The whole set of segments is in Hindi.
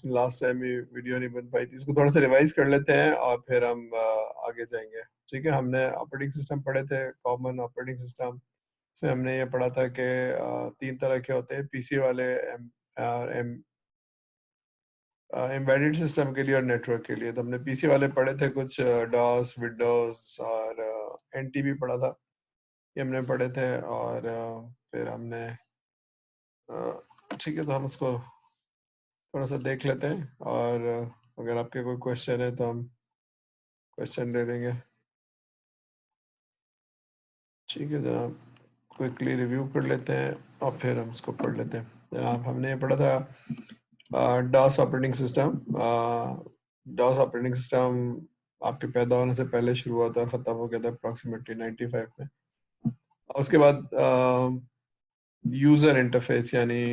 लास्ट टाइम भी वीडियो नहीं बन पाई थी, इसको थोड़ा सा रिवाइज कर लेते हैं और फिर हम आगे जाएंगे। ठीक है, हमने ऑपरेटिंग सिस्टम पढ़े थे, कॉमन ऑपरेटिंग सिस्टम से हमने ये पढ़ा था कि 3 तरह के होते हैं, पीसी वाले, एम्बेडेड सिस्टम के लिए और नेटवर्क के लिए। तो हमने पीसी वाले पढ़े थे कुछ, डॉस, विंडोज और एनटी भी पढ़ा था, ये हमने पढ़े थे। और फिर हमने ठीक है, तो हम उसको थोड़ा सा देख लेते हैं, और अगर आपके कोई क्वेश्चन है तो हम क्वेश्चन दे देंगे। ठीक है जनाब, क्विकली रिव्यू कर लेते हैं और फिर हम उसको पढ़ लेते हैं। जनाब हमने ये पढ़ा था DOS operating system. DOS operating system आपके पैदा होने से पहले शुरू हुआ था, ख़त्म हो गया था अप्रॉक्सीमेटली 95 में। और उसके बाद यूज़र इंटरफेस यानी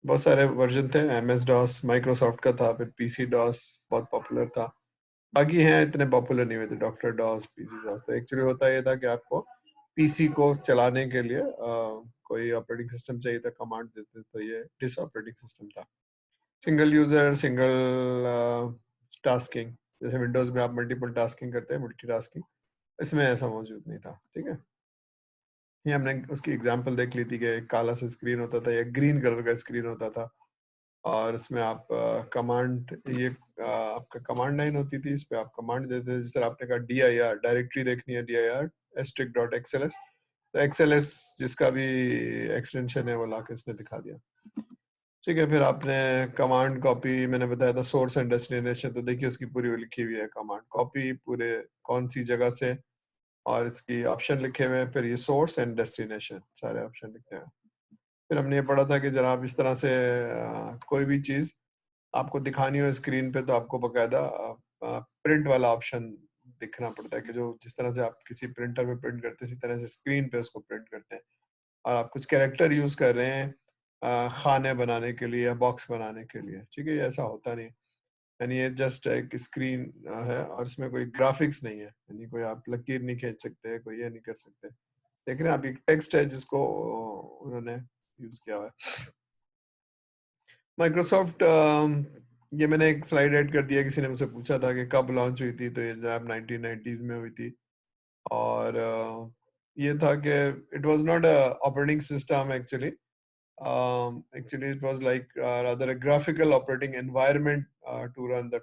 बहुत सारे वर्जन थे, एमएस डॉस माइक्रोसॉफ्ट का था, फिर पीसी डॉस बहुत पॉपुलर था, बाकी हैं इतने पॉपुलर नहीं हुए थे, डॉक्टर डॉस, पीसी डॉस। तो एक्चुअली होता ये था कि आपको पीसी को चलाने के लिए कोई ऑपरेटिंग सिस्टम चाहिए था, कमांड देते, तो ये डिस ऑपरेटिंग सिस्टम था। सिंगल यूजर, सिंगल टास्किंग, जैसे विंडोज में आप मल्टीपल टास्किंग करते हैं, मल्टीटास्किंग, इसमें ऐसा मौजूद नहीं था। ठीक है, ये हमने उसकी एग्जांपल देख ली थी कि काला सा स्क्रीन होता था या ग्रीन कलर का स्क्रीन होता था, और इसमें आप कमांड, ये आपका कमांड लाइन होती थी, इस पे आप कमांड देते थे। जिस तरह आपने कहा dir, डायरेक्टरी देखनी है, dir *.xls, तो xls जिसका भी एक्सटेंशन है वो लाके इसने दिखा दिया। ठीक है, फिर आपने कमांड कॉपी, मैंने बताया था सोर्स एंड डेस्टिनेशन, तो देखिए उसकी पूरी लिखी हुई है, कमांड कॉपी पूरे कौन सी जगह से, और इसकी ऑप्शन लिखे हुए हैं, फिर ये सोर्स एंड डेस्टिनेशन सारे ऑप्शन लिखे हैं। फिर हमने ये पढ़ा था कि जनाब इस तरह से कोई भी चीज़ आपको दिखानी हो स्क्रीन पे, तो आपको बकायदा प्रिंट वाला ऑप्शन दिखना पड़ता है, कि जो जिस तरह से आप किसी प्रिंटर में प्रिंट करते हैं, इसी तरह से स्क्रीन पे उसको प्रिंट करते हैं। और आप कुछ कैरेक्टर यूज कर रहे हैं खाने बनाने के लिए या बॉक्स बनाने के लिए। ठीक है, ये ऐसा होता नहीं, यानी ये जस्ट एक स्क्रीन है और इसमें कोई ग्राफिक्स नहीं है, यानी कोई आप लकीर नहीं खींच सकते, कोई ये नहीं कर सकते। देख रहे हैं आप, एक टेक्स्ट है जिसको उन्होंने यूज किया हुआ है। माइक्रोसॉफ्ट, ये मैंने एक स्लाइड ऐड कर दिया, किसी ने मुझसे पूछा था कि कब लॉन्च हुई थी, तो ये जनाब 1990s में हुई थी। और ये था कि it was not a operating system actually, actually it was like rather a graphical operating environment to run the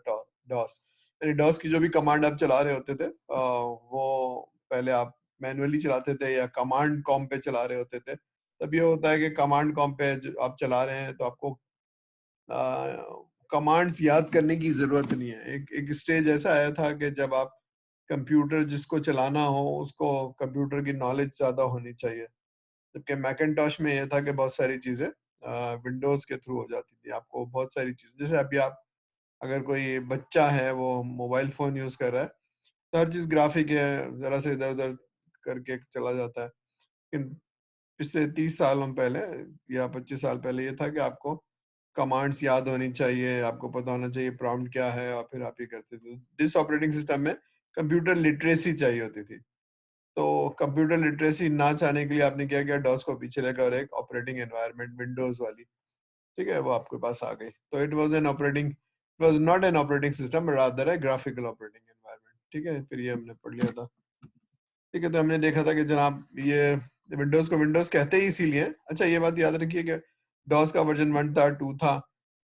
DOS। यानी DOS की जो भी कमांड आप चला रहे होते थे वो पहले आप मैनुअली चलाते थे या कमांड कॉम पे चला रहे होते थे। तब ये होता है कि कमांड कॉम पे आप चला रहे हैं तो आपको कमांड्स याद करने की जरूरत नहीं है। एक एक स्टेज ऐसा आया था कि जब आप कंप्यूटर जिसको चलाना हो उसको कंप्यूटर की नॉलेज ज्यादा होनी चाहिए, जबकि मैकिन्टॉश में यह था कि बहुत सारी चीजें विंडोज के थ्रू हो जाती थी। आपको बहुत सारी चीजें, जैसे अभी आप अगर कोई बच्चा है वो मोबाइल फोन यूज कर रहा है, तो हर चीज ग्राफिक है, जरा से इधर उधर करके चला जाता है। लेकिन पिछले 30 सालों पहले या 25 साल पहले ये था कि आपको कमांड्स याद होनी चाहिए, आपको पता होना चाहिए प्रॉम्प्ट क्या है, और फिर आप ये करते थे। जिस ऑपरेटिंग सिस्टम में कंप्यूटर लिटरेसी चाहिए होती थी, तो कंप्यूटर लिटरेसी ना चाहने के लिए आपने क्या किया, डॉस को पीछे लेकर एक ऑपरेटिंग एनवायरनमेंट विंडोज वाली, ठीक है, वो आपके पास आ गई। तो it was not an operating system, rather है ग्राफिकल ऑपरेटिंग एनवायरनमेंट। ठीक है, फिर ये हमने पढ़ लिया था। ठीक है, तो हमने देखा था कि जनाब ये विंडोज को विंडोज कहते ही इसीलिए। अच्छा, ये बात याद रखिए कि डॉस का वर्जन 1 था, 2 था,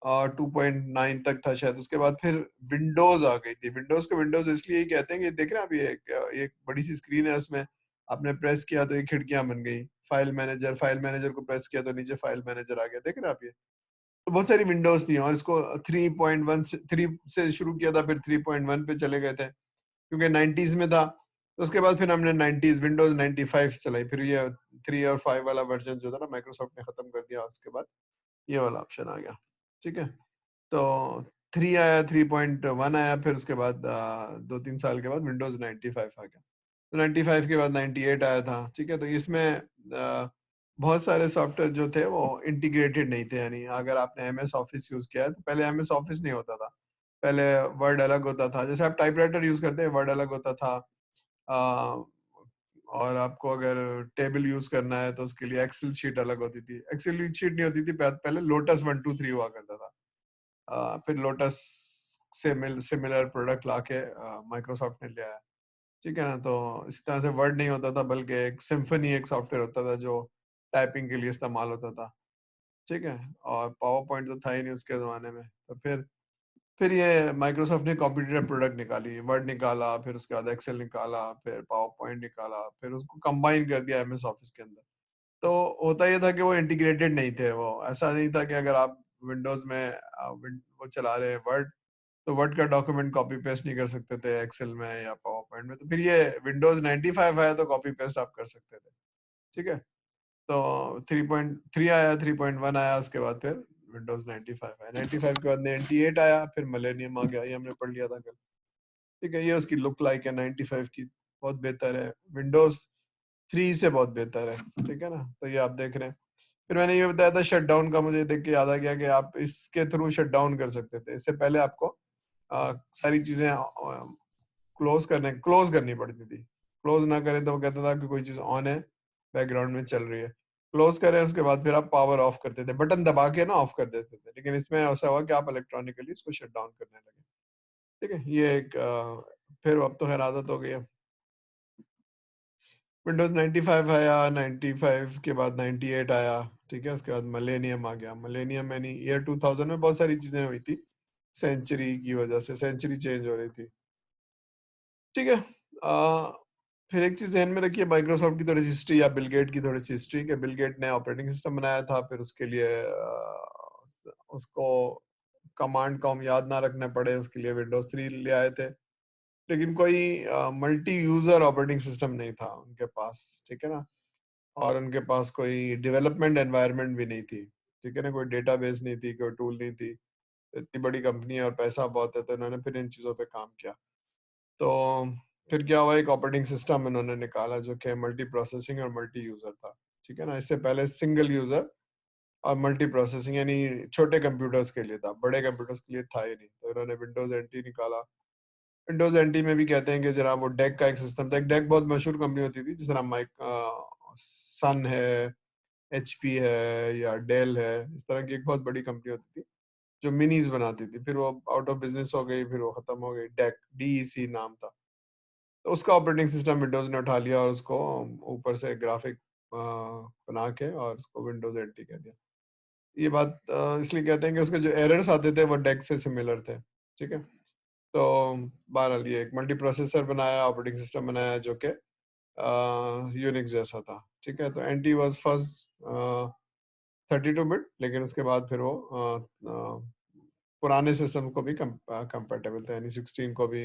और 2.9 तक था शायद। उसके बाद फिर विंडोज आ गई थी। विंडोज को विंडोज इसलिए ही कहते हैं कि देख रहे हैं आप, ये एक बड़ी सी स्क्रीन है, उसमें आपने प्रेस किया तो ये खिड़कियां बन गई। फाइल मैनेजर को प्रेस किया तो नीचे फाइल मैनेजर आ गया। देख रहे हैं आप, ये तो बहुत सारी विंडोज थी, और इसको 3 से शुरू किया था, फिर 3.1 पे चले गए थे क्योंकि 90s में था। तो उसके बाद फिर हमने 90s विंडोज 95 चलाई, फिर ये 3 और 5 वाला वर्जन जो था ना, माइक्रोसॉफ्ट ने खत्म कर दिया, उसके बाद ये वाला ऑप्शन आ गया। ठीक है, तो 3 आया, 3.1 आया, फिर उसके बाद 2-3 साल के बाद विंडोज 95 आ गया। तो 95 के बाद 98 आया था। ठीक है, तो इसमें बहुत सारे सॉफ्टवेयर जो थे वो इंटीग्रेटेड नहीं थे, यानी अगर आपने एमएस ऑफिस यूज किया है, तो पहले एमएस ऑफिस नहीं होता था, पहले वर्ड अलग होता था। जैसे आप टाइपराइटर यूज करते हैं, वर्ड अलग होता था। अ, और आपको अगर टेबल यूज करना है तो उसके लिए एक्सेल शीट अलग होती थी। एक्सेल शीट नहीं होती थी, पहले लोटस 1 2 3 हुआ करता था। फिर लोटस से सिमिलर प्रोडक्ट लाके माइक्रोसॉफ्ट ने लिया है, ठीक है ना। तो इस तरह से वर्ड नहीं होता था, बल्कि एक सिम्फनी एक सॉफ्टवेयर होता था जो टाइपिंग के लिए इस्तेमाल होता था, ठीक है। और पावर पॉइंट तो था ही नहीं उसके ज़माने में। तो फिर ये माइक्रोसॉफ्ट ने कॉम्पिटिटिव प्रोडक्ट निकाली, वर्ड निकाला, फिर उसके बाद एक्सेल निकाला, फिर पावर पॉइंट निकाला, फिर उसको कंबाइन कर दिया एमएस ऑफिस के अंदर। तो होता ये था कि वो इंटीग्रेटेड नहीं थे, वो ऐसा नहीं था कि अगर आप विंडोज में वो चला रहे हैं वर्ड, तो वर्ड का डॉक्यूमेंट कॉपी पेस्ट नहीं कर सकते थे एक्सेल में या पावर पॉइंट में। तो फिर ये विंडोज 95 आया तो कॉपी पेस्ट आप कर सकते थे, ठीक है। तो 3.3 आया, 3.1 आया, उसके बाद फिर विंडोज 95 आया, 95 के बाद 98 आया, फिर मिलेनियम आ गया, ये हमने पढ़ लिया था कल, ठीक है। ये उसकी लुक लाइक है 95 की, बहुत बेहतर है, विंडोज 3 से बहुत बेहतर है, ठीक है ना। तो ये आप देख रहे हैं। फिर मैंने ये बताया था शट डाउन का, मुझे देख के याद आ गया कि आप इसके थ्रू शट डाउन कर सकते थे। इससे पहले आपको सारी चीजें क्लोज करनी पड़ती थी। क्लोज ना करें तो वो कहता था कि कोई चीज ऑन है, बैकग्राउंड में चल रही है। क्लोज करें उसके बाद फिर आप पावर ऑफ करते थे, बटन दबा के ना ऑफ कर देते थे। लेकिन इसमें ऐसा हुआ कि आप इलेक्ट्रॉनिकली इसको शट डाउन करने लगे, ठीक है। ये एक फिर अब तो खैर आदत हो गई है। विंडोज 95 आया, 95 के बाद 98 आया, ठीक है। उसके बाद मिलेनियम आ गया। मिलेनियम यानी ईयर 2000 में बहुत सारी चीजें हुई थी, सेंचुरी की वजह से, सेंचुरी चेंज हो रही थी, ठीक है। फिर एक चीज ध्यान में रखिए, माइक्रोसॉफ्ट की थोड़ी सी हिस्ट्री या बिल गेट की थोड़ी सी हिस्ट्री, कि बिल गेट ने ऑपरेटिंग सिस्टम बनाया था, फिर उसके लिए उसको कमांड को हम याद ना रखने पड़े, उसके लिए विंडोज 3 ले आए थे। लेकिन कोई मल्टी यूजर ऑपरेटिंग सिस्टम नहीं था उनके पास, ठीक है ना। और उनके पास कोई डेवलपमेंट एनवायरनमेंट भी नहीं थी, ठीक है ना। कोई डेटाबेस नहीं थी, कोई टूल नहीं थी। इतनी बड़ी कंपनी है और पैसा बहुत है, तो इन्होंने फिर इन चीज़ों पे काम किया। तो फिर क्या हुआ, एक ऑपरेटिंग सिस्टम इन्होंने निकाला जो कि मल्टी प्रोसेसिंग और मल्टी यूजर था, ठीक है ना। इससे पहले सिंगल यूजर और मल्टी प्रोसेसिंग यानी छोटे कंप्यूटर्स के लिए था, बड़े कंप्यूटर्स के लिए था ही नहीं। तो इन्होंने विंडोज एनटी निकाला। विंडोज एनटी में भी कहते हैं कि जरा वो डेक का एक सिस्टम था। एक डेक बहुत मशहूर कंपनी होती थी, जिस तरह माइक सन है, एचपी है या डेल है, इस तरह की एक बहुत बड़ी कंपनी होती थी जो मिनीज बनाती थी। फिर वो आउट ऑफ बिजनेस हो गई, फिर वो खत्म हो गई। डेक, डीईसी नाम था। तो उसका ऑपरेटिंग सिस्टम विंडोज ने उठा लिया और उसको ऊपर से ग्राफिक बना के और उसको विंडोज एनटी कह दिया। ये बात इसलिए कहते हैं कि उसके जो एरर्स आते थे वो डेक से सिमिलर थे, ठीक है। तो बहरहाल ये एक मल्टी प्रोसेसर बनाया, ऑपरेटिंग सिस्टम बनाया जो कि यूनिक्स जैसा था, ठीक है। तो एनटी वाज फर्स्ट 32 बिट, लेकिन उसके बाद फिर वो पुराने सिस्टम को भी कंपेटेबल था, यानी 16 को भी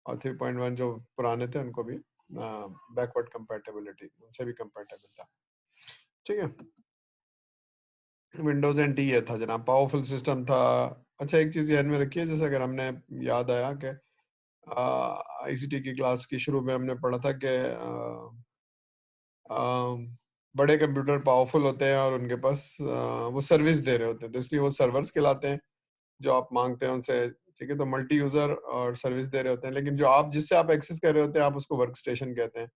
और 3.1 जो पुराने थे उनको भी बैकवर्ड कंपेटेबिलिटी, उनसे भी कंपेटेबल था, ठीक है। विंडोज एनटी ये था जनाब, पावरफुल सिस्टम था। अच्छा, एक चीज ध्यान में रखिए, जैसे अगर हमने याद आया कि आईसीटी की क्लास की शुरू में हमने पढ़ा था कि बड़े कंप्यूटर पावरफुल होते हैं और उनके पास वो सर्विस दे रहे होते हैं, तो इसलिए वो सर्वर्स कहलाते हैं जो आप मांगते हैं उनसे, ठीक है। तो मल्टी यूजर और सर्विस दे रहे होते हैं, लेकिन जो आप जिससे आप एक्सेस कर रहे होते हैं आप उसको वर्क स्टेशन कहते हैं,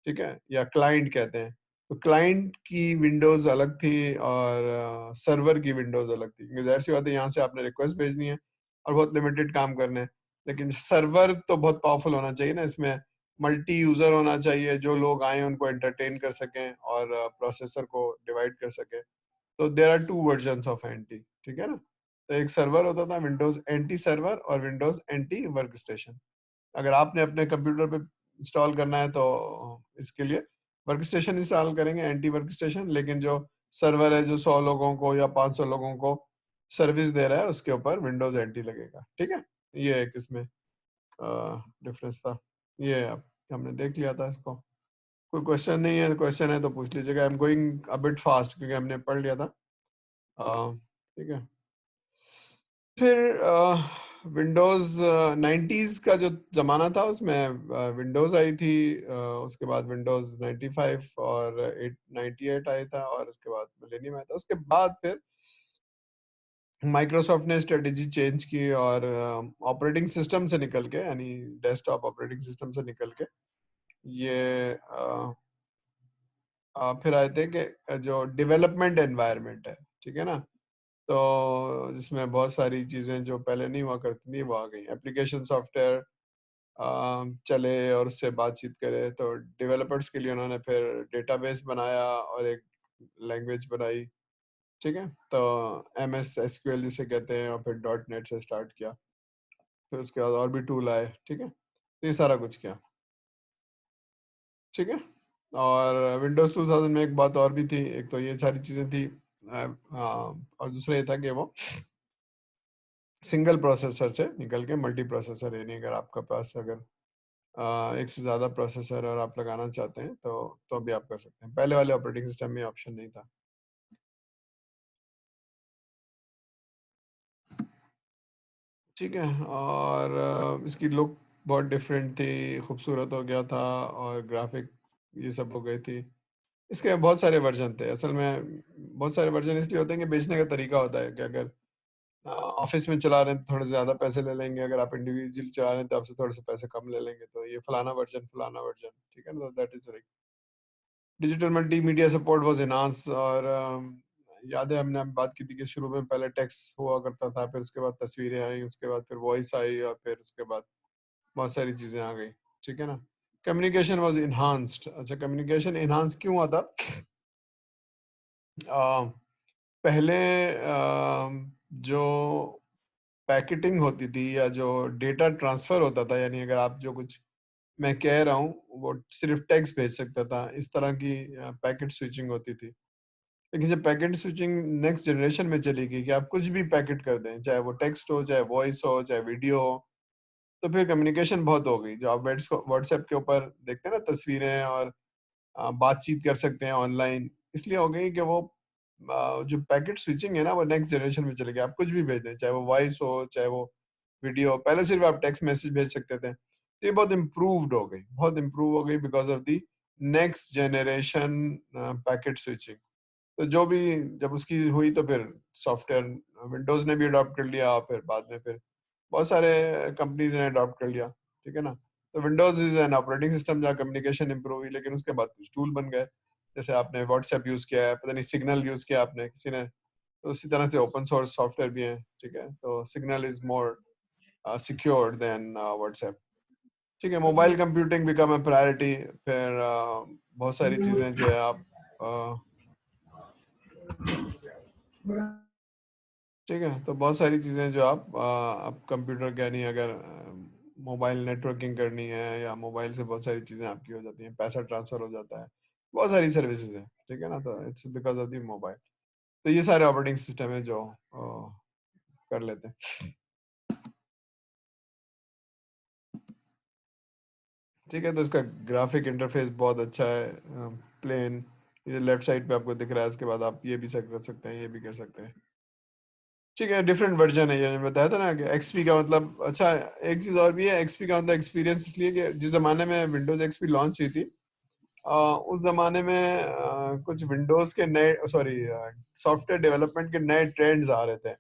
ठीक है, या क्लाइंट कहते हैं। तो क्लाइंट की विंडोज अलग थी और सर्वर की विंडोज अलग थी, क्योंकि जाहिर सी बात है यहाँ से आपने रिक्वेस्ट भेजनी है और बहुत लिमिटेड काम करने हैं। लेकिन सर्वर तो बहुत पावरफुल होना चाहिए ना, इसमें मल्टी यूजर होना चाहिए, जो लोग आए उनको एंटरटेन कर सकें और प्रोसेसर को डिवाइड कर सकें। तो there are two version of NT, ठीक है ना। तो एक सर्वर होता था विंडोज एंटी सर्वर और विंडोज एंटी वर्क स्टेशन। अगर आपने अपने कंप्यूटर पे इंस्टॉल करना है तो इसके लिए वर्क स्टेशन इंस्टॉल करेंगे, एंटी वर्क स्टेशन। लेकिन जो सर्वर है जो 100 लोगों को या 500 लोगों को सर्विस दे रहा है, उसके ऊपर विंडोज एंटी लगेगा, ठीक है। ये एक इसमें डिफरेंस था। ये अब हमने देख लिया था इसको। कोई क्वेश्चन नहीं है, क्वेश्चन है तो पूछ लीजिएगा। I am going a bit fast क्योंकि हमने पढ़ लिया था, ठीक है। फिर विंडोज 90s का जो जमाना था उसमें विंडोज आई थी, उसके बाद विंडोज 95 और 98 आया था, और उसके बाद मिलेनियम आया था। उसके बाद फिर माइक्रोसॉफ्ट ने स्ट्रेटेजी चेंज की और ऑपरेटिंग सिस्टम से निकल के, यानी डेस्कटॉप ऑपरेटिंग सिस्टम से निकल के ये फिर आए थे कि जो डेवलपमेंट एनवायरनमेंट है, ठीक है ना। तो जिसमें बहुत सारी चीज़ें जो पहले नहीं हुआ करती थी वो आ गई। एप्लीकेशन सॉफ्टवेयर चले और उससे बातचीत करे, तो डेवलपर्स के लिए उन्होंने फिर डेटाबेस बनाया और एक लैंग्वेज बनाई, ठीक है। तो MS SQL जिसे कहते हैं, और फिर .NET से स्टार्ट किया, फिर उसके बाद और भी टूल आए, ठीक है। तो ये सारा कुछ किया, ठीक है। और विंडोज 2000 में एक बात और भी थी, एक तो ये सारी चीज़ें थी, और दूसरा ये था कि वो सिंगल प्रोसेसर से निकल के मल्टी प्रोसेसर, यानी अगर आपके पास अगर एक से ज़्यादा प्रोसेसर और आप लगाना चाहते हैं तो भी आप कर सकते हैं। पहले वाले ऑपरेटिंग सिस्टम में ऑप्शन नहीं था, ठीक है। और इसकी लुक बहुत डिफरेंट थी, खूबसूरत हो गया था, और ग्राफिक ये सब हो गई थी। इसके बहुत सारे वर्जन थे असल में। बहुत सारे वर्जन इसलिए होते हैं कि बेचने का तरीका होता है कि अगर ऑफिस में चला रहे हैं तो थोड़े से ज़्यादा पैसे ले लेंगे, अगर आप इंडिविजुअल चला रहे हैं तो आपसे थोड़े से पैसे कम ले लेंगे। तो ये फलाना वर्जन, ठीक है ना, that is. Digital multimedia support was enhance, और याद है हमने बात की थी कि शुरू में पहले टेक्स्ट हुआ करता था, फिर उसके बाद तस्वीरें आई, उसके बाद फिर वॉइस आई, और फिर उसके बाद बहुत सारी चीजें आ गई, ठीक है ना। Communication was enhanced. अच्छा, कम्युनिकेशन इनहांस क्यों हुआ था? अ, पहले जो पैकेटिंग होती थी या जो डेटा ट्रांसफर होता था, यानी अगर आप जो कुछ मैं कह रहा हूँ वो सिर्फ टेक्स्ट भेज सकता था, इस तरह की पैकेट स्विचिंग होती थी। लेकिन जब पैकेट स्विचिंग नेक्स्ट जनरेशन में चली गई कि आप कुछ भी पैकेट कर दें, चाहे वो टेक्स्ट हो, चाहे वॉइस हो, चाहे वीडियो हो, तो फिर कम्युनिकेशन बहुत हो गई। जो आप व्हाट्सएप के ऊपर देखते हैं ना तस्वीरें, और बातचीत कर सकते हैं ऑनलाइन, इसलिए हो गई कि वो जो पैकेट स्विचिंग है ना वो नेक्स्ट जनरेशन में चले गई। आप कुछ भी भेज दें, चाहे वो वॉइस हो, चाहे वो वीडियो हो। पहले सिर्फ आप टेक्स्ट मैसेज भेज सकते थे, तो ये बहुत इम्प्रूव्ड हो गई, बहुत इम्प्रूव हो गई because of the next generation packet switching. तो जो भी जब उसकी हुई तो फिर सॉफ्टवेयर विंडोज ने भी अडॉप्ट कर लिया, और फिर बाद में फिर बहुत सारे कंपनीज ने अडॉप्ट कर लिया, ठीक है ना। तो Windows is an operating system जहाँ कम्युनिकेशन इंप्रूव हुई, लेकिन उसके बाद कुछ टूल बन गए। जैसे आपने व्हाट्सएप यूज किया है, पता नहीं सिग्नल यूज किया आपने किसी ने, तो उसी तरह से ओपन सोर्स सॉफ्टवेयर भी है, ठीक है। तो Signal is more secure than WhatsApp, ठीक है। Mobile computing become a priority, फिर बहुत सारी चीजें जो है आप ठीक है, तो बहुत सारी चीज़ें जो आप कंप्यूटर का नहीं, अगर मोबाइल नेटवर्किंग करनी है या मोबाइल से बहुत सारी चीज़ें आपकी हो जाती हैं, पैसा ट्रांसफ़र हो जाता है, बहुत सारी सर्विसेज हैं, ठीक है ना। तो it's because of the mobile. तो ये सारे ऑपरेटिंग सिस्टम है जो कर लेते हैं, ठीक है। तो इसका ग्राफिक इंटरफेस बहुत अच्छा है, प्लेन। ये लेफ्ट साइड पे आपको दिख रहा है, इसके बाद आप ये भी सेट कर सकते हैं, ये भी कर सकते हैं, ठीक है। डिफरेंट वर्जन है, ये मैंने बताया था ना कि XP का मतलब, अच्छा एक चीज और भी है, XP का मतलब एक्सपीरियंस, इसलिए कि जिस जमाने में विंडोज XP लॉन्च हुई थी, उस जमाने में कुछ विंडोज के नए, सॉरी, सॉफ्टवेयर डेवलपमेंट के नए ट्रेंड्स आ रहे थे।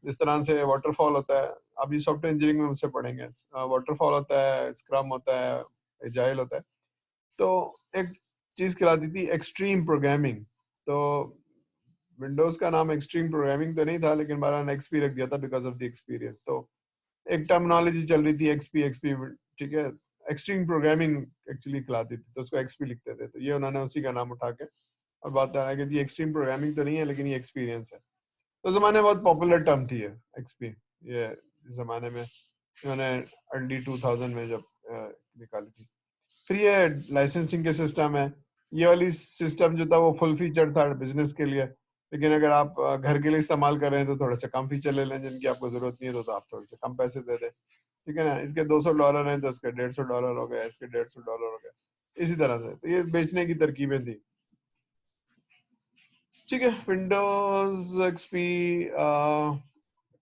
जिस तरह से वाटरफॉल होता है, आप ये सॉफ्टवेयर इंजीनियरिंग में मुझसे पढ़ेंगे, वाटरफॉल होता है, स्क्रम होता है, एजाइल होता है। तो एक चीज कहलाती थी एक्सट्रीम प्रोग्रामिंग। तो विंडोज का नाम एक्सट्रीम प्रोग्रामिंग तो नहीं था, लेकिन बारह ने XP रख दिया था बिकॉज ऑफ द एक्सपीरियंस। तो एक टर्मिनोलॉजी चल रही थी XP, ठीक है। एक्सट्रीम प्रोग्रामिंग एक्चुअली कहलाती थी, तो उसको XP लिखते थे, तो ये उन्होंने उसी का नाम उठा के और बात है कि ये एक्सट्रीम प्रोग्रामिंग तो नहीं है, लेकिन ये एक्सपीरियंस है। तो जमाने में बहुत पॉपुलर टर्म थी ये XP, ये इस जमाने में इन्होंने अर्ली 2000 में जब निकाली थी। फिर ये लाइसेंसिंग के सिस्टम है। ये वाली सिस्टम जो था वो फुल फीचर था बिजनेस के लिए, लेकिन अगर आप घर के लिए इस्तेमाल कर रहे हैं तो थोड़े से कम फीचर ले लें जिनकी आपको जरूरत नहीं है, तो आप थोड़े से कम पैसे दे दें, ठीक है ना। इसके $200 हैं तो इसके $150 हो गए, इसके $150 हो गए, इसी तरह से। तो ये बेचने की तरकीबें थी, ठीक है। विंडोज XP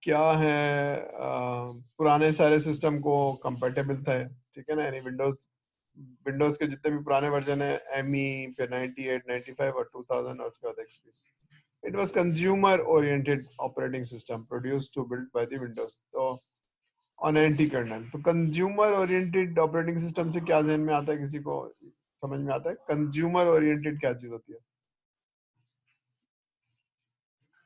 क्या है, पुराने सारे सिस्टम को कंपेटेबल था, ठीक है ना। यानी विंडोज विंडोज के जितने भी पुराने वर्जन है, ME, फिर 98, 95 और 2000, और उसके बाद XP। It was consumer oriented operating system produced to build by the Windows, तो ऑन एंटी कर्नल। तो कंज्यूमर ओरिएंटेड ऑपरेटिंग सिस्टम से क्या ध्यान में आता है, किसी को समझ में आता है कंज्यूमर ओरिएंटेड क्या चीज होती है?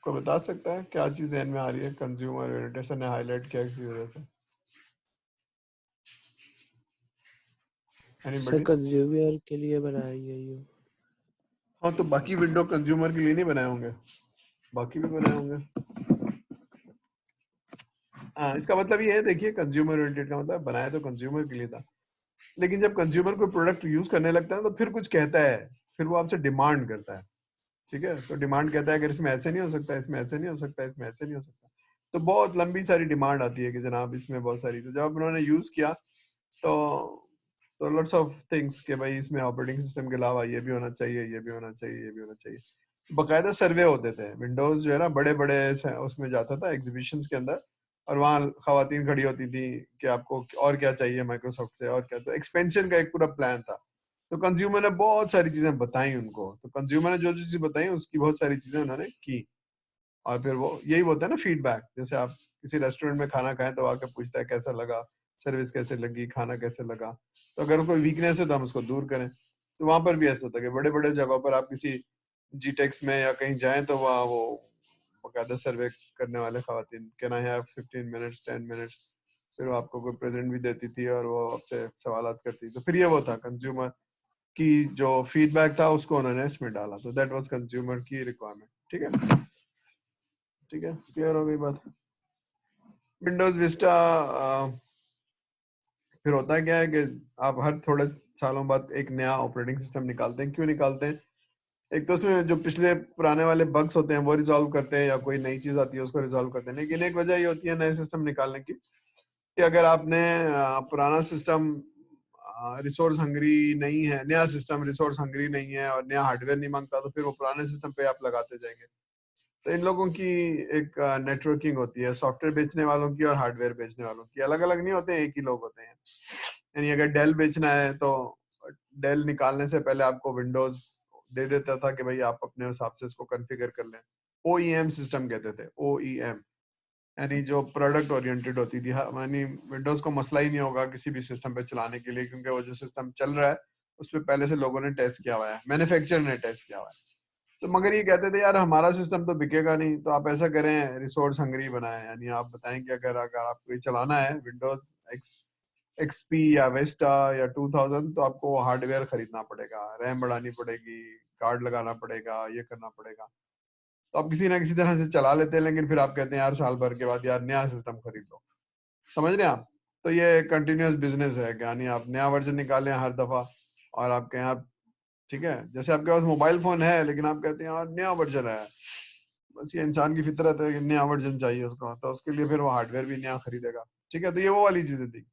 कोई बता सकता है क्या चीज़ ध्यान में आ रही है कंज्यूमर ओरिएंटेशन ने हाईलाइट किया किसी वजह से? Sir anybody? कंज्यूमर के लिए बनाई गई हो। हाँ तो बाकी विंडो कंज्यूमर के लिए नहीं बनाए होंगे, बाकी भी बनाए होंगे। हाँ इसका मतलब ये है, देखिए कंज्यूमर ओरिएंटेड का मतलब बनाया तो कंज्यूमर के लिए था, लेकिन जब कंज्यूमर कोई प्रोडक्ट यूज करने लगता है तो फिर कुछ कहता है, फिर वो आपसे डिमांड करता है। ठीक है, तो डिमांड कहता है अगर इसमें ऐसे नहीं हो सकता, इसमें ऐसे नहीं हो सकता, इसमें ऐसे नहीं हो सकता, तो बहुत लंबी सारी डिमांड आती है कि जनाब इसमें बहुत सारी, तो जब उन्होंने यूज किया तो लॉट्स ऑफ थिंग्स कि भाई इसमें ऑपरेटिंग सिस्टम के अलावा ये भी होना चाहिए, ये भी होना चाहिए, ये भी होना चाहिए। बकायदा सर्वे होते थे, विंडोज जो है ना बड़े बड़े उसमें जाता था एग्जीबिशंस के अंदर, और वहाँ खवातीन खड़ी होती थी कि आपको और क्या चाहिए माइक्रोसॉफ्ट से, और क्या, तो एक्सपेंशन का एक पूरा प्लान था। तो कंज्यूमर ने बहुत सारी चीजें बताई उनको, तो कंज्यूमर ने जो जो चीज बताई उसकी बहुत सारी चीजें उन्होंने की, और फिर वो यही होता है ना फीडबैक, जैसे आप किसी रेस्टोरेंट में खाना खाएं तो आके पूछता है कैसा लगा, सर्विस कैसे लगी, खाना कैसे लगा, तो अगर कोई वीकनेस है तो हम उसको दूर करें। तो वहां पर भी ऐसा था कि बड़े बड़े जगहों पर आप किसी जीटेक्स में या कहीं जाएं तो वहाँ वो बकायदा सर्वे करने वाले खवातीन कहना है 15 मिनट्स 10 मिनट्स, फिर वो आपको कोई प्रेजेंट भी देती थी और वो आपसे सवाल करती, तो फिर ये वो था कंज्यूमर की जो फीडबैक था उसको उन्होंने इसमें डाला, तो दैट वाज कंज्यूमर की रिक्वायरमेंट। ठीक है, ठीक है, क्लियर हो गई बात। विंडोज विस्टा फिर होता क्या है कि आप हर थोड़े सालों बाद एक नया ऑपरेटिंग सिस्टम निकालते हैं, क्यों निकालते हैं? एक तो उसमें जो पिछले पुराने वाले बग्स होते हैं वो रिजॉल्व करते हैं, या कोई नई चीज आती है उसको रिजॉल्व करते हैं, लेकिन एक वजह ये होती है नए सिस्टम निकालने की कि अगर आपने पुराना सिस्टम रिसोर्स हंग्री नहीं है, नया सिस्टम रिसोर्स हंग्री नहीं है और नया हार्डवेयर नहीं मांगता, तो फिर वो पुराने सिस्टम पे आप लगाते जाएंगे। तो इन लोगों की एक नेटवर्किंग होती है, सॉफ्टवेयर बेचने वालों की और हार्डवेयर बेचने वालों की, अलग अलग नहीं होते, एक ही लोग होते हैं। यानी अगर डेल बेचना है तो डेल निकालने से पहले आपको विंडोज दे देता था कि भाई आप अपने हिसाब से इसको कॉन्फ़िगर कर लें। ओईएम सिस्टम कहते थे, ओईएम, यानी जो प्रोडक्ट ओरिएंटेड होती थी। यानी विंडोज को मसला ही नहीं होगा किसी भी सिस्टम पे चलाने के लिए, क्योंकि वो जो सिस्टम चल रहा है उस पर पहले से लोगों ने टेस्ट किया हुआ है, मैन्युफैक्चरर ने टेस्ट किया हुआ है। तो मगर ये कहते थे यार हमारा सिस्टम तो बिकेगा नहीं, तो आप ऐसा करें रिसोर्स हंगरी बनाएं, यानी आप बताएं कि अगर अगर आपको ये चलाना है विंडोज एक्स एक्सपी या वेस्टा या 2000, तो आपको हार्डवेयर खरीदना पड़ेगा, रैम बढ़ानी पड़ेगी, कार्ड लगाना पड़ेगा, ये करना पड़ेगा। तो आप किसी ना किसी तरह से चला लेते हैं, लेकिन फिर आप कहते हैं यार साल भर के बाद यार नया सिस्टम खरीद लो। समझ रहे हैं आप? तो ये कंटिन्यूअस बिजनेस है, यानी आप नया वर्जन निकालें हर दफा, और आपके यहाँ, ठीक है, जैसे आपके पास मोबाइल फोन है लेकिन आप कहते हैं यार नया वर्जन है, बस ये इंसान की फितरत है कि नया वर्जन चाहिए उसको, तो उसके लिए फिर वो हार्डवेयर भी नया खरीदेगा। ठीक है, तो ये वो वाली चीजें थी,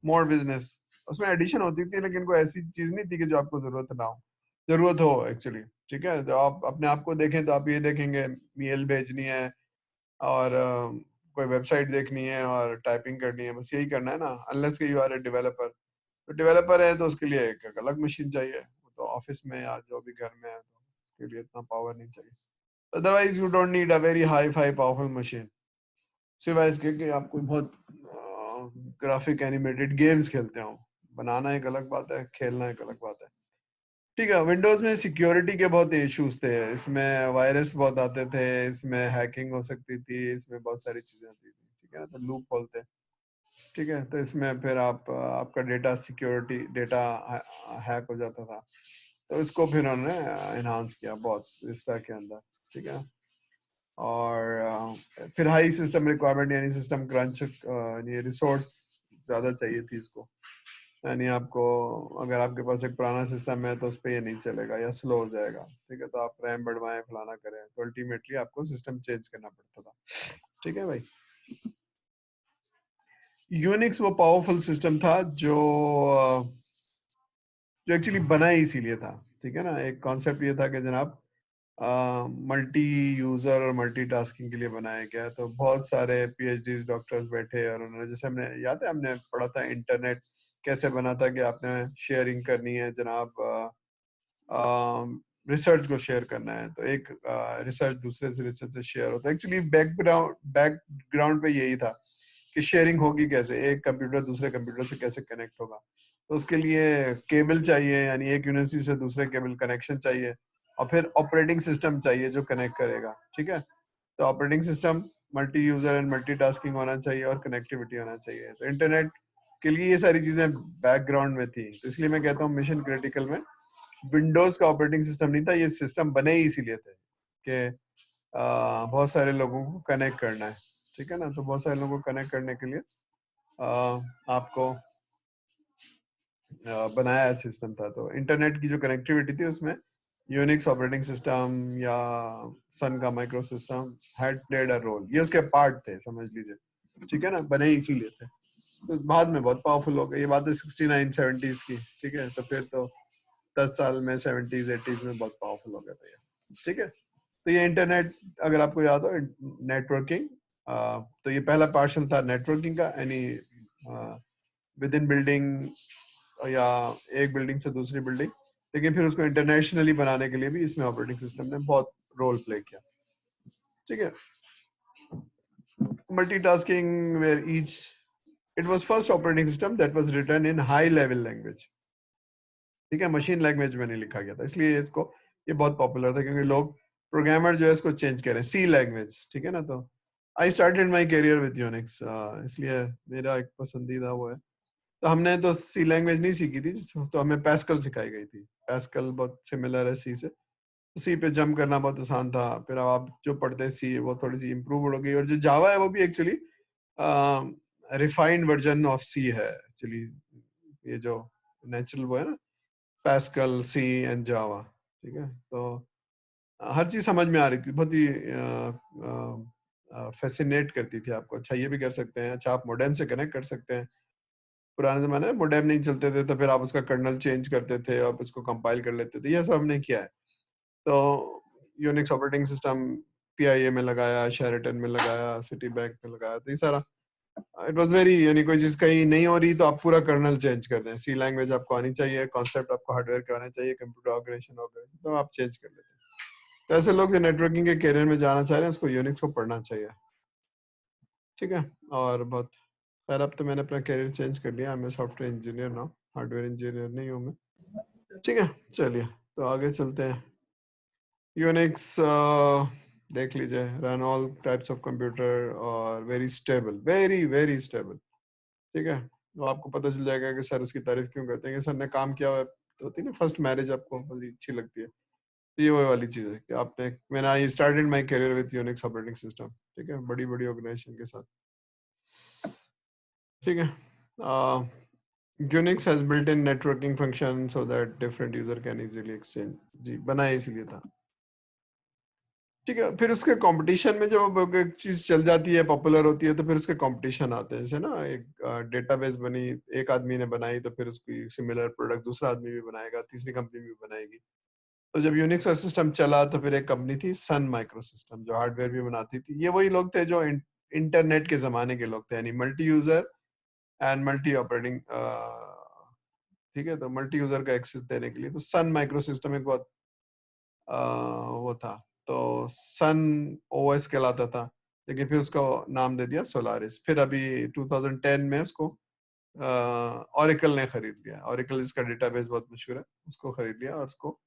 मोर बिजनेस। उसमें एडिशन होती थी लेकिन कोई ऐसी चीज नहीं थी कि जो आपको जरूरत ना हो, जरूरत हो एक्चुअली। ठीक है, तो आप अपने आप को देखें तो आप ये देखेंगे मेल भेजनी है और कोई वेबसाइट देखनी है और टाइपिंग करनी है, बस यही करना है ना, अनलेस के यू आर ए डेवलपर। तो डेवलपर है तो उसके लिए एक अलग मशीन चाहिए, तो ऑफिस में या जो भी घर में है तो उसके लिए इतना पावर नहीं चाहिए। Otherwise you don't need a very hi fi powerful machine, सिवाय इसके कि आप कोई बहुत ग्राफिक एनिमेटेड गेम्स खेलते हो। बनाना एक अलग बात है, खेलना एक अलग बात है। ठीक है, विंडोज में सिक्योरिटी के बहुत इश्यूज थे, इसमें वायरस बहुत आते थे, इसमें हैकिंग हो सकती थी, इसमें बहुत सारी चीजें होती थी। ठीक है ना, तो लूप खोलते। ठीक है, तो इसमें फिर आप आपका डेटा सिक्योरिटी डेटा हैक हो जाता था, तो इसको फिर उन्होंने एनहांस किया बहुत विस्टा के अंदर। ठीक है, और फिर हाई सिस्टम रिक्वायरमेंट यानी सिस्टम क्रंच, यानी रिसोर्स ज़्यादा चाहिए थी इसको, यानी आपको अगर आपके पास एक पुराना सिस्टम है तो उस पर ये नहीं चलेगा या स्लो हो जाएगा। ठीक है, तो आप रैम बढ़वाएं फलाना करें, तो अल्टीमेटली आपको सिस्टम चेंज करना पड़ता था। ठीक है भाई, यूनिक्स वो पावरफुल सिस्टम था जो एक्चुअली बना ही इसीलिए था। ठीक है ना, एक कॉन्सेप्ट ये था कि जनाब मल्टी यूजर और मल्टीटास्किंग के लिए बनाया गया है। तो बहुत सारे पीएचडी डॉक्टर्स बैठे और उन्होंने, जैसे हमने याद है हमने पढ़ा था इंटरनेट कैसे बना था कि आपने शेयरिंग करनी है जनाब, रिसर्च को शेयर करना है, तो एक रिसर्च दूसरे से रिसर्च से शेयर होता है। एक्चुअली बैकग्राउंड पे यही था कि शेयरिंग होगी कैसे, एक कंप्यूटर दूसरे कंप्यूटर से कैसे कनेक्ट होगा। तो उसके लिए केबल चाहिए, यानी एक यूनिवर्सिटी से दूसरे केबल कनेक्शन चाहिए, और फिर ऑपरेटिंग सिस्टम चाहिए जो कनेक्ट करेगा। ठीक है, तो operating system multi user and multitasking होना चाहिए और कनेक्टिविटी होना चाहिए। तो इंटरनेट के लिए ये सारी चीजें बैकग्राउंड में थी, तो इसलिए मैं कहता हूँ मिशन क्रिटिकल में विंडोज का ऑपरेटिंग सिस्टम नहीं था, ये सिस्टम बने ही इसीलिए थे कि बहुत सारे लोगों को कनेक्ट करना है, ठीक है ना। तो बहुत सारे लोगों को कनेक्ट करने के लिए आपको बनाया सिस्टम था। तो इंटरनेट की जो कनेक्टिविटी थी उसमें यूनिक्स ऑपरेटिंग सिस्टम या सन का micro system had played a role, ये उसके पार्ट थे समझ लीजिए, ठीक है ना, बने ही इसीलिए थे। तो बाद में बहुत पावरफुल हो गए, ये बात है 69 70s की, ठीक है। तो फिर तो 10 साल में 70s 80s में बहुत पावरफुल हो गया था ये, ठीक है। तो ये इंटरनेट अगर आपको याद हो, नेटवर्किंग, तो ये पहला पार्शल था नेटवर्किंग का, यानी विद इन बिल्डिंग या एक बिल्डिंग से दूसरी बिल्डिंग, लेकिन फिर उसको इंटरनेशनली बनाने के लिए भी इसमें ऑपरेटिंग सिस्टम ने बहुत रोल प्ले किया, ठीक है। Multitasking where each it was first operating system that was written in high level language, ठीक है, मशीन लैंग्वेज में नहीं लिखा गया था, इसलिए इसको ये बहुत पॉपुलर था, क्योंकि लोग प्रोग्रामर जो है इसको चेंज करें सी लैंग्वेज, ठीक है ना। तो I started my career with Unix, इसलिए मेरा एक पसंदीदा वो है। तो हमने तो सी लैंग्वेज नहीं सीखी थी, तो हमें पैस्कल सिखाई गई थी। पैस्कल बहुत सिमिलर है सी से, तो सी पे जंप करना बहुत आसान था। फिर अब आप जो पढ़ते हैं सी, वो थोड़ी सी इम्प्रूव हो गई, और जो जावा है वो भी एक्चुअली रिफाइंड वर्जन ऑफ सी है एक्चुअली। ये जो नेचुरल वो है ना, पैस्कल, सी एंड जावा, ठीक है। तो हर चीज समझ में आ रही थी, बहुत ही फैसिनेट करती थी आपको। अच्छा ये भी कर सकते हैं, अच्छा आप मोडेम से कनेक्ट कर सकते हैं। पुराने जमाने में मोडेम नहीं चलते थे, तो फिर आप उसका कर्नल चेंज करते थे और उसको कंपाइल कर लेते थे, ये सब हमने किया है। तो यूनिक्स ऑपरेटिंग सिस्टम पीआईए में लगाया, शेरेटन में लगाया, सिटी बैंक में लगाया, तो ये सारा इट वाज वेरी, यानी कोई चीज कहीं नहीं हो रही तो आप पूरा कर्नल चेंज कर दें। सी लैंग्वेज आपको आनी चाहिए, कॉन्सेप्ट आपको हार्डवेयर के आना चाहिए, कंप्यूटर ऑर्गेनाइजेशन तो आप चेंज कर लेते हैं। तो ऐसे लोग जो नेटवर्किंग के करियर में जाना चाह रहे हैं, उसको यूनिक्स को पढ़ना चाहिए, ठीक है। और बहुत खैर, अब तो मैंने अपना करियर चेंज कर लिया, मैं सॉफ्टवेयर इंजीनियर ना, हार्डवेयर इंजीनियर नहीं हूँ मैं, ठीक है। चलिए तो आगे चलते हैं। यूनिक्स देख लीजिए, run all types of computer और very stable, very very stable, ठीक है। तो आपको पता चल जाएगा कि सर उसकी तारीफ क्यों करते हैं, कि सर ने काम किया हुआ है। तो होती है ना फर्स्ट मैरिज, आपको बड़ी अच्छी लगती है, तो ये वो वाली चीज है कि आपने, मैंने I started my career with Unix operating system, ठीक है, बड़ी बड़ी ऑर्गेनाइजेशन के साथ, ठीक है। Unix has built-in networking function so that different user can easily exchange, जी बनाया इसलिए था, ठीक है। फिर उसके कंपटीशन में जब एक चीज चल जाती है, पॉपुलर होती है, तो फिर उसके कंपटीशन आते हैं, जैसे ना एक डेटाबेस बनी, एक आदमी ने बनाई, तो फिर उसकी सिमिलर प्रोडक्ट दूसरा आदमी भी बनाएगा, तीसरी कंपनी भी बनाएगी। तो जब यूनिक्स का सिस्टम चला, तो फिर एक कंपनी थी सन माइक्रो सिस्टम, जो हार्डवेयर भी बनाती थी। ये वही लोग थे जो इंटरनेट के जमाने के लोग थे, यानी multi user and multi operating, ठीक है। तो मल्टी यूजर का एक्सेस देने के लिए तो सन माइक्रो सिस्टम एक बहुत वो था। तो सन ओएस कहलाता था, लेकिन फिर उसका नाम दे दिया सोलारिस। फिर अभी 2010 में उसको ऑरेकल ने खरीद लिया। ऑरेकल इसका डेटाबेस बहुत मशहूर है, उसको खरीद लिया और उसको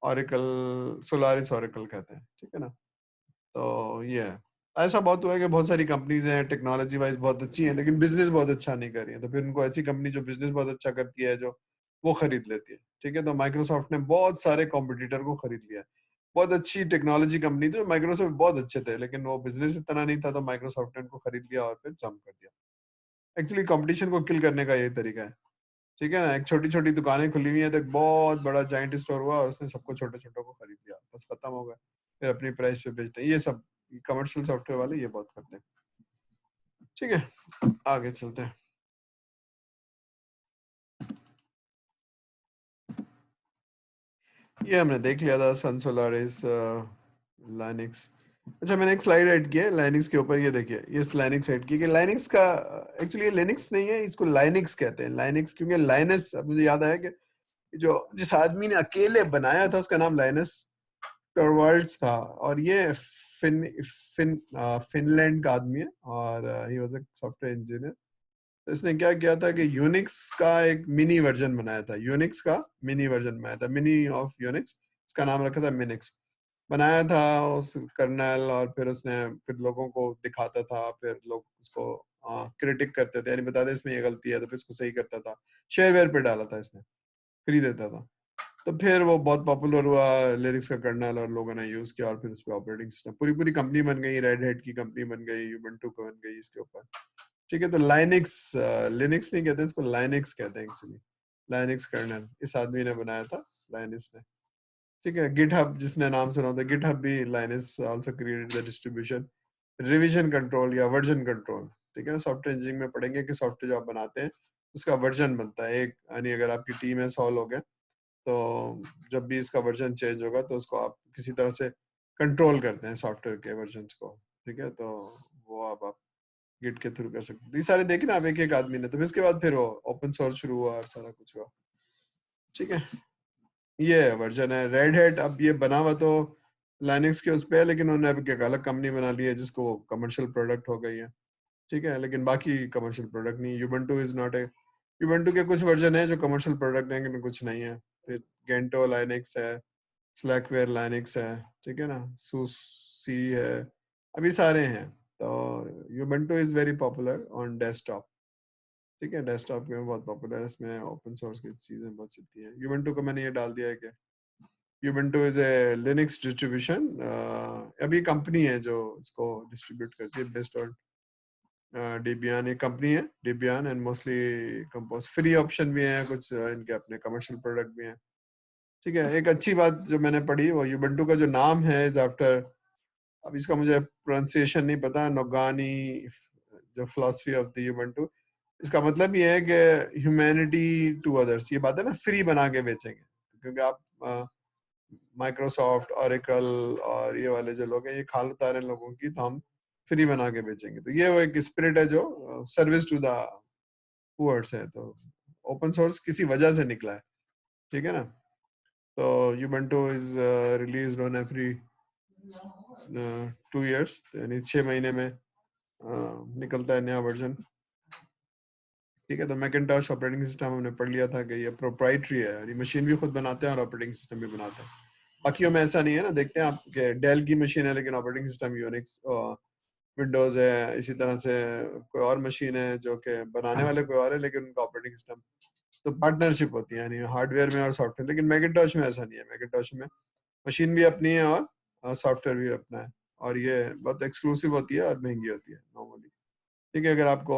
ऑरेकल, सोलारिस ऑरेकल कहते हैं, ठीक है ना। तो ये है, ऐसा बहुत हुआ है कि बहुत सारी कंपनीज हैं टेक्नोलॉजी वाइज बहुत अच्छी हैं, लेकिन बिजनेस बहुत अच्छा नहीं कर रही है, तो फिर उनको ऐसी कंपनी जो बिजनेस बहुत अच्छा करती है, जो वो खरीद लेती है, ठीक है। तो माइक्रोसॉफ्ट ने बहुत सारे कॉम्पिटिटर को खरीद लिया। बहुत अच्छी टेक्नोलॉजी कंपनी थी, माइक्रोसॉफ्ट बहुत अच्छे थे, लेकिन वो बिजनेस इतना नहीं था, तो माइक्रोसॉफ्ट ने उनको खरीद लिया और फिर जम कर दिया। एक्चुअली कंपटीशन को किल करने का यही तरीका है, ठीक है ना। एक छोटी छोटी दुकानें खुली हुई है, तो एक बहुत बड़ा जाइंट स्टोर हुआ और उसने सबको छोटे छोटों को खरीद लिया, बस खत्म हो गया। फिर अपनी प्राइस पे बेचते हैं, ये सब कमर्शियल सॉफ्टवेयर वाले ये बहुत करते हैं, ठीक है। आगे चलते हैं। ये हमने देख लिया था, सन सोलारिस, लाइनक्स। अच्छा मैंने एक स्लाइड ऐड किया है लाइनक्स के ऊपर, ये देखिए, ये लाइनक्स ऐड की कि लाइनक्स का एक्चुअली ये लिनक्स नहीं है, इसको लाइनक्स कहते हैं। लाइनक्स क्योंकि लाइनस, अब मुझे याद आया कि जो जिस आदमी ने अकेले बनाया था उसका नाम लाइनस टॉरवाल्ड्स था, और ये फिनलैंड का आदमी है, और he was a software engineer. तो इसने क्या किया था कि यूनिक्स का एक मिनी वर्जन बनाया था, यूनिक्स का मिनी वर्जन बनाया था, मिनी ऑफ यूनिक्स, इसका नाम रखा था मिनिक्स। बनाया था उस कर्नल, और फिर उसने फिर लोगों को दिखाता था, फिर लोग उसको क्रिटिक करते थे, यानी बताते इसमें ये गलती है, तो फिर उसको सही करता था। शेयरवेयर पे डाला था इसने, फ्री देता था। तो फिर वो बहुत पॉपुलर हुआ लिनक्स का कर्नल, और लोगों ने यूज किया, और फिर उस पर ऑपरेटिंग सिस्टम पूरी पूरी कंपनी बन गई, रेड हैट की कंपनी बन गई, यूबंटू बन गई इसके ऊपर। ठीक है, तो लाइनिक्स, लिनक्स नहीं कहते इसको, लाइनिक्स कहते हैं एक्चुअली, लाइनिक्स कर्नल इस आदमी ने बनाया था, लाइनस ने। ठीक है, गिटहब जिसने नाम सुना होता है, गिटहब भी Linus also created the distribution revision control या वर्जन कंट्रोल। ठीक है ना, सॉफ्टवेयर इंजीनियरिंग में पढ़ेंगे कि सॉफ्टवेयर जो आप बनाते हैं उसका वर्जन बनता है एक, यानी अगर आपकी टीम है 100 लोग हैं, तो जब भी इसका वर्जन चेंज होगा तो उसको आप किसी तरह से कंट्रोल करते हैं सॉफ्टवेयर के वर्जन्स को। ठीक है, तो वो आप गिट के थ्रू कर सकते हैं। ये सारे देखे ना आप, एक एक आदमी ने। तो फिर इसके बाद फिर वो ओपन सोर्स शुरू हुआ और सारा कुछ हुआ। ठीक है, ये वर्जन है रेड हैट। अब ये बना हुआ तो लाइनक्स के उस पे है, लेकिन उन्होंने अब एक अलग कंपनी बना ली है जिसको कमर्शियल प्रोडक्ट हो गई है। ठीक है, लेकिन बाकी कमर्शियल प्रोडक्ट नहीं। Ubuntu is not a, Ubuntu के कुछ वर्जन है जो कमर्शियल प्रोडक्ट हैं, लेकिन कुछ नहीं है। फिर गेंटो लाइनक्स है, स्लैकवेयर लाइनक्स है, ठीक है ना, सूसी है, अभी सारे हैं। तो Ubuntu is very popular on desktop. ठीक है, डेस्कटॉप में बहुत पॉपुलर है, इसमें ओपन सोर्स की चीजें बहुत चलती हैं। यूबंटू को मैंने ये डाल दिया है कि Ubuntu is a Linux distribution. अभी कंपनी है जो इसको डिस्ट्रीब्यूट करती है, बेस्ड ऑन डेबियन। एक कंपनी है Debian, and mostly compose free option भी है कुछ, इनके अपने कमर्शियल प्रोडक्ट भी हैं। ठीक है, एक अच्छी बात जो मैंने पढ़ी वो यूबंटू का जो नाम है इज आफ्टर, अब इसका मुझे प्रोनाउंसिएशन नहीं पता, नोगानी, जो फिलोसफी ऑफ द यूबंटू। इसका मतलब ये है कि ह्यूमैनिटी टू अदर्स, ये बात है ना, फ्री बना के बेचेंगे। क्योंकि आप माइक्रोसॉफ्ट, ऑरेकल और ये वाले जो लोग हैं, ये खाल उतार रहे हैं लोगों की, तो हम फ्री बना के बेचेंगे। तो ये वो एक स्पिरिट है जो सर्विस टू द पुअर्स है। तो ओपन सोर्स किसी वजह से निकला है। ठीक है ना, तो Ubuntu is released on every 2 years, यानी 6 महीने में निकलता है नया वर्जन। ठीक है, तो मैकिंटॉश ऑपरेटिंग सिस्टम हमने पढ़ लिया था कि ये प्रोप्राइटरी है, यानी मशीन भी खुद बनाते हैं और ऑपरेटिंग सिस्टम भी बनाते हैं। बाकियों में ऐसा नहीं है ना, देखते हैं आप कि डेल की मशीन है लेकिन ऑपरेटिंग सिस्टम यूनिक्स विंडोज है, इसी तरह से कोई और मशीन है जो कि बनाने वाले कोई और है लेकिन उनका ऑपरेटिंग सिस्टम, तो पार्टनरशिप होती है यानी हार्डवेयर में और सॉफ्टवेयर। लेकिन मैकिंटॉश में ऐसा नहीं है, मैकिंटॉश में मशीन भी अपनी है और सॉफ्टवेयर भी अपना है, और ये बहुत एक्सक्लूसिव होती है और महंगी होती है नॉर्मली। ठीक है, अगर आपको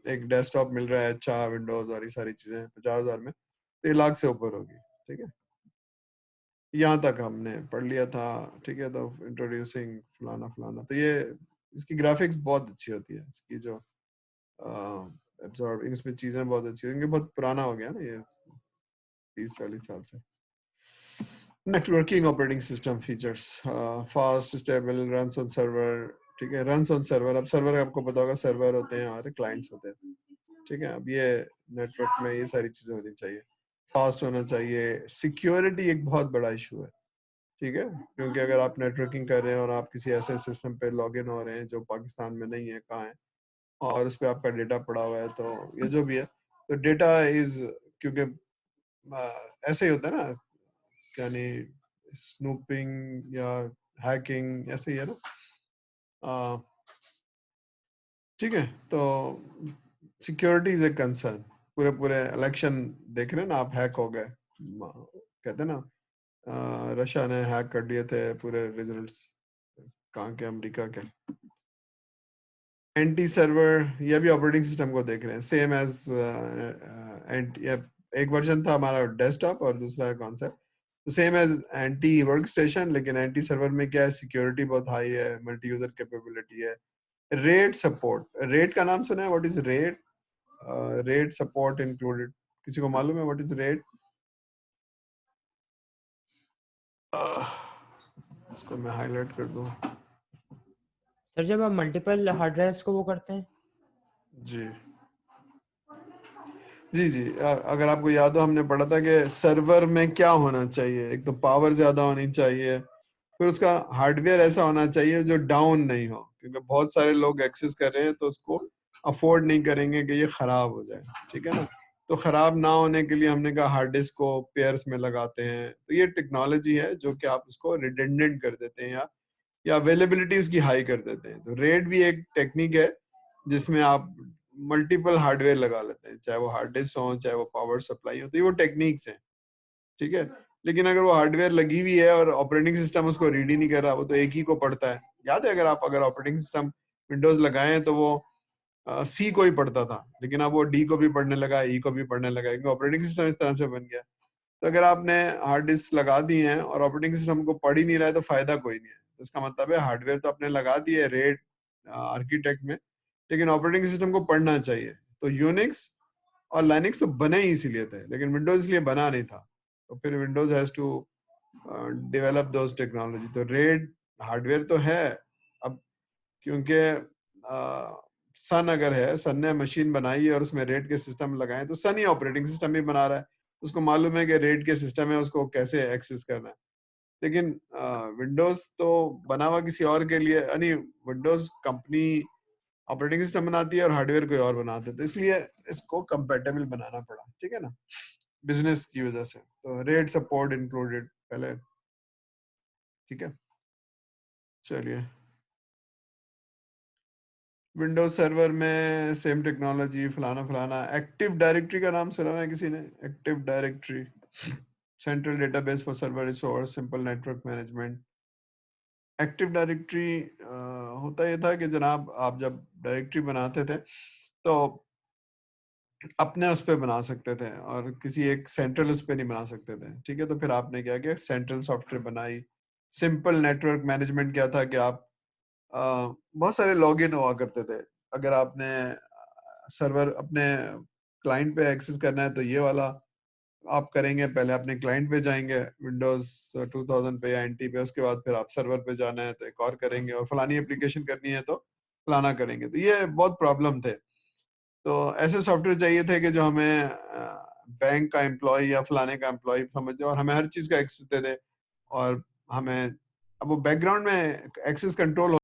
एक डेस्कटॉप मिल रहा है अच्छा विंडोज और ये सारी चीजें 50,000 में, तो 1 लाख से ऊपर होगी। ठीक है, यहाँ तक हमने पढ़ लिया था। ठीक है, तो इंट्रोड्यूसिंग फलाना फलाना, तो ये इसकी ग्राफिक्स बहुत अच्छी होती है, इसकी जो एब्जॉर्बिंग इसमें चीजें बहुत अच्छी होंगी। बहुत पुराना हो गया ना ये, 30-40 साल से। Networking operating system features, fast stable, runs on server. ठीक है, रन्स ऑन सर्वर, अब सर्वर आपको पता होगा, सर्वर होते हैं और क्लाइंट्स होते हैं। ठीक है, अब ये नेटवर्क में ये सारी चीजें होनी चाहिए, फास्ट होना चाहिए। सिक्योरिटी एक बहुत बड़ा इशू है। ठीक है, क्योंकि अगर आप नेटवर्किंग कर रहे हैं और आप किसी ऐसे सिस्टम पे लॉग इन हो रहे हैं जो पाकिस्तान में नहीं है, कहाँ है, और उस पर आपका डेटा पड़ा हुआ है, तो ये जो भी है, तो डेटा इज, क्योंकि ऐसे ही होता है ना, यानी स्नूपिंग या हैकिंग ऐसे ही है ना। ठीक है, तो सिक्योरिटी इज ए कंसर्न। पूरे पूरे इलेक्शन देख रहे हैं ना आप, हैक हो गए, कहते हैं ना, रशिया ने हैक कर दिए थे पूरे रिजल्ट्स, कहाँ के, अमेरिका के। एंटी सर्वर, ये भी ऑपरेटिंग सिस्टम को देख रहे हैं, सेम एज एक वर्जन था हमारा डेस्कटॉप और दूसरा है कौन सा, तो same as NT work station, लेकिन एंटी सर्वर में क्या है, सिक्योरिटी बहुत हाई है, मल्टी यूजर कैपेबिलिटी है। रेट सपोर्ट, रेट का नाम सुना है, what is RAID? RAID support included, किसी को मालूम है व्हाट इज रेट? इसको मैं हाईलाइट कर दूं। सर जब आप मल्टीपल हार्ड ड्राइव्स को वो करते हैं, जी जी जी, अगर आपको याद हो हमने पढ़ा था कि सर्वर में क्या होना चाहिए, एक तो पावर ज्यादा होनी चाहिए, फिर उसका हार्डवेयर ऐसा होना चाहिए जो डाउन नहीं हो, क्योंकि बहुत सारे लोग एक्सेस कर रहे हैं तो उसको अफोर्ड नहीं करेंगे कि ये खराब हो जाए। ठीक है ना, तो खराब ना होने के लिए हमने कहा हार्ड डिस्क को पेयर्स में लगाते हैं। तो ये टेक्नोलॉजी है जो कि आप उसको रिडंडेंट कर देते हैं या अवेलेबिलिटी उसकी हाई कर देते हैं। तो रेड भी एक टेक्निक है जिसमें आप मल्टीपल हार्डवेयर लगा लेते हैं, चाहे वो हार्ड डिस्क हो, चाहे वो पावर सप्लाई हो। तो ये वो टेक्निक्स हैं, ठीक है। लेकिन अगर वो हार्डवेयर लगी हुई है और ऑपरेटिंग सिस्टम उसको रीड ही नहीं कर रहा, वो तो एक ही को पढ़ता है। याद है, अगर ऑपरेटिंग सिस्टम विंडोज लगाए तो वो सी को ही पढ़ता था, लेकिन अब वो डी को भी पढ़ने लगा, ई को भी पढ़ने लगा, क्योंकि ऑपरेटिंग सिस्टम इस तरह से बन गया। तो अगर आपने हार्ड डिस्क लगा दी है और ऑपरेटिंग सिस्टम को पढ़ ही नहीं रहा है तो फायदा कोई नहीं है। तो इसका मतलब है हार्डवेयर तो आपने लगा दी है रेड आर्किटेक्ट में, लेकिन ऑपरेटिंग सिस्टम को पढ़ना चाहिए। तो यूनिक्स और लाइनक्स तो बने ही इसीलिए थे, लेकिन विंडोज इसलिए बना नहीं था। तो फिर Windows has to develop those technology. तो रेड हार्डवेयर तो है अब, क्योंकि सन अगर है, सन ने मशीन बनाई है और उसमें रेड के सिस्टम लगाए, तो सन ही ऑपरेटिंग सिस्टम भी बना रहा है, उसको मालूम है कि रेड के सिस्टम है, उसको कैसे एक्सेस करना है। लेकिन विंडोज तो बना हुआ किसी और के लिए, यानी विंडोज कंपनी ऑपरेटिंग सिस्टम बनाती है और हार्डवेयर कोई और बनाते हैं, तो इसलिए इसको कंपेटेबल बनाना पड़ा, ठीक है ना, बिजनेस की वजह से। तो रेड सपोर्ट इंक्लूडेड पहले, ठीक है। चलिए, विंडोज सर्वर में सेम टेक्नोलॉजी फलाना फलाना। एक्टिव डायरेक्टरी का नाम सुना है किसी ने? Active directory, central database for server resource, simple network management. Active directory होता ये था कि जनाब आप जब डायरेक्टरी बनाते थे तो अपने उस पर बना सकते थे और किसी एक सेंट्रल उस पर नहीं बना सकते थे, ठीक है। तो फिर आपने क्या किया, सेंट्रल सॉफ्टवेयर बनाई। सिंपल नेटवर्क मैनेजमेंट क्या था कि आप बहुत सारे लॉगिन हुआ करते थे। अगर आपने सर्वर अपने क्लाइंट पे एक्सेस करना है तो ये वाला आप करेंगे, पहले अपने क्लाइंट पे जाएंगे विंडोज 2000 पे या एनटी पे, उसके बाद फिर आप सर्वर पे जाना है तो एक और करेंगे, और फलानी एप्लीकेशन करनी है तो फलाना करेंगे। तो ये बहुत प्रॉब्लम थे। तो ऐसे सॉफ्टवेयर चाहिए थे कि जो हमें बैंक का एम्प्लॉय या फलाने का एम्प्लॉय समझ जाए और हमें हर चीज का एक्सेस दे दे, और हमें अब वो बैकग्राउंड में एक्सेस कंट्रोल